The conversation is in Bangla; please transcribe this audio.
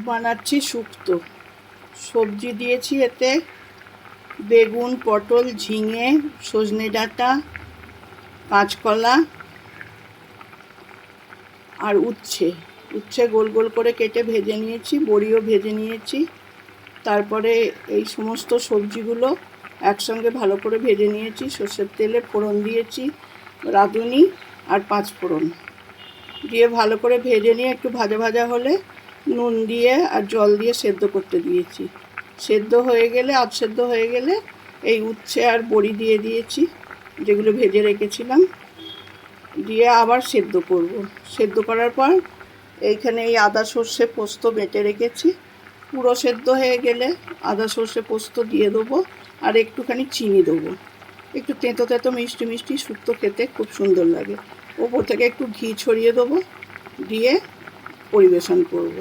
বানাচ্ছি শুক্তো। সবজি দিয়েছি এতে বেগুন, পটল, ঝিঙে, সজনে ডাঁটা, কাঁচকলা আর উচ্ছে গোল গোল করে কেটে ভেজে নিয়েছি, বড়িও ভেজে নিয়েছি। তারপরে এই সমস্ত সবজিগুলো একসঙ্গে ভালো করে ভেজে নিয়েছি। সর্ষের তেলে ফোড়ন দিয়েছি, রাঁধুনি আর পাঁচফোড়ন দিয়ে ভালো করে ভেজে নিয়ে একটু ভাজা ভাজা হলে নুন দিয়ে আর জল দিয়ে সেদ্ধ করতে দিয়েছি। সেদ্ধ হয়ে গেলে সেদ্ধ হয়ে গেলে এই উচ্ছে আর বড়ি দিয়ে দিয়েছি যেগুলো ভেজে রেখেছিলাম, দিয়ে আবার সেদ্ধ করব। সেদ্ধ করার পর এইখানে এই আদা সর্ষে পোস্ত বেটে রেখেছি, পুরো সেদ্ধ হয়ে গেলে আদা সর্ষে পোস্ত দিয়ে দেবো আর একটুখানি চিনি দেবো। একটু তেঁতো তেঁতো মিষ্টি মিষ্টি শুক্তো খেতে খুব সুন্দর লাগে। ওপর থেকে একটু ঘি ছড়িয়ে দেবো, দিয়ে পরিবেশন করব।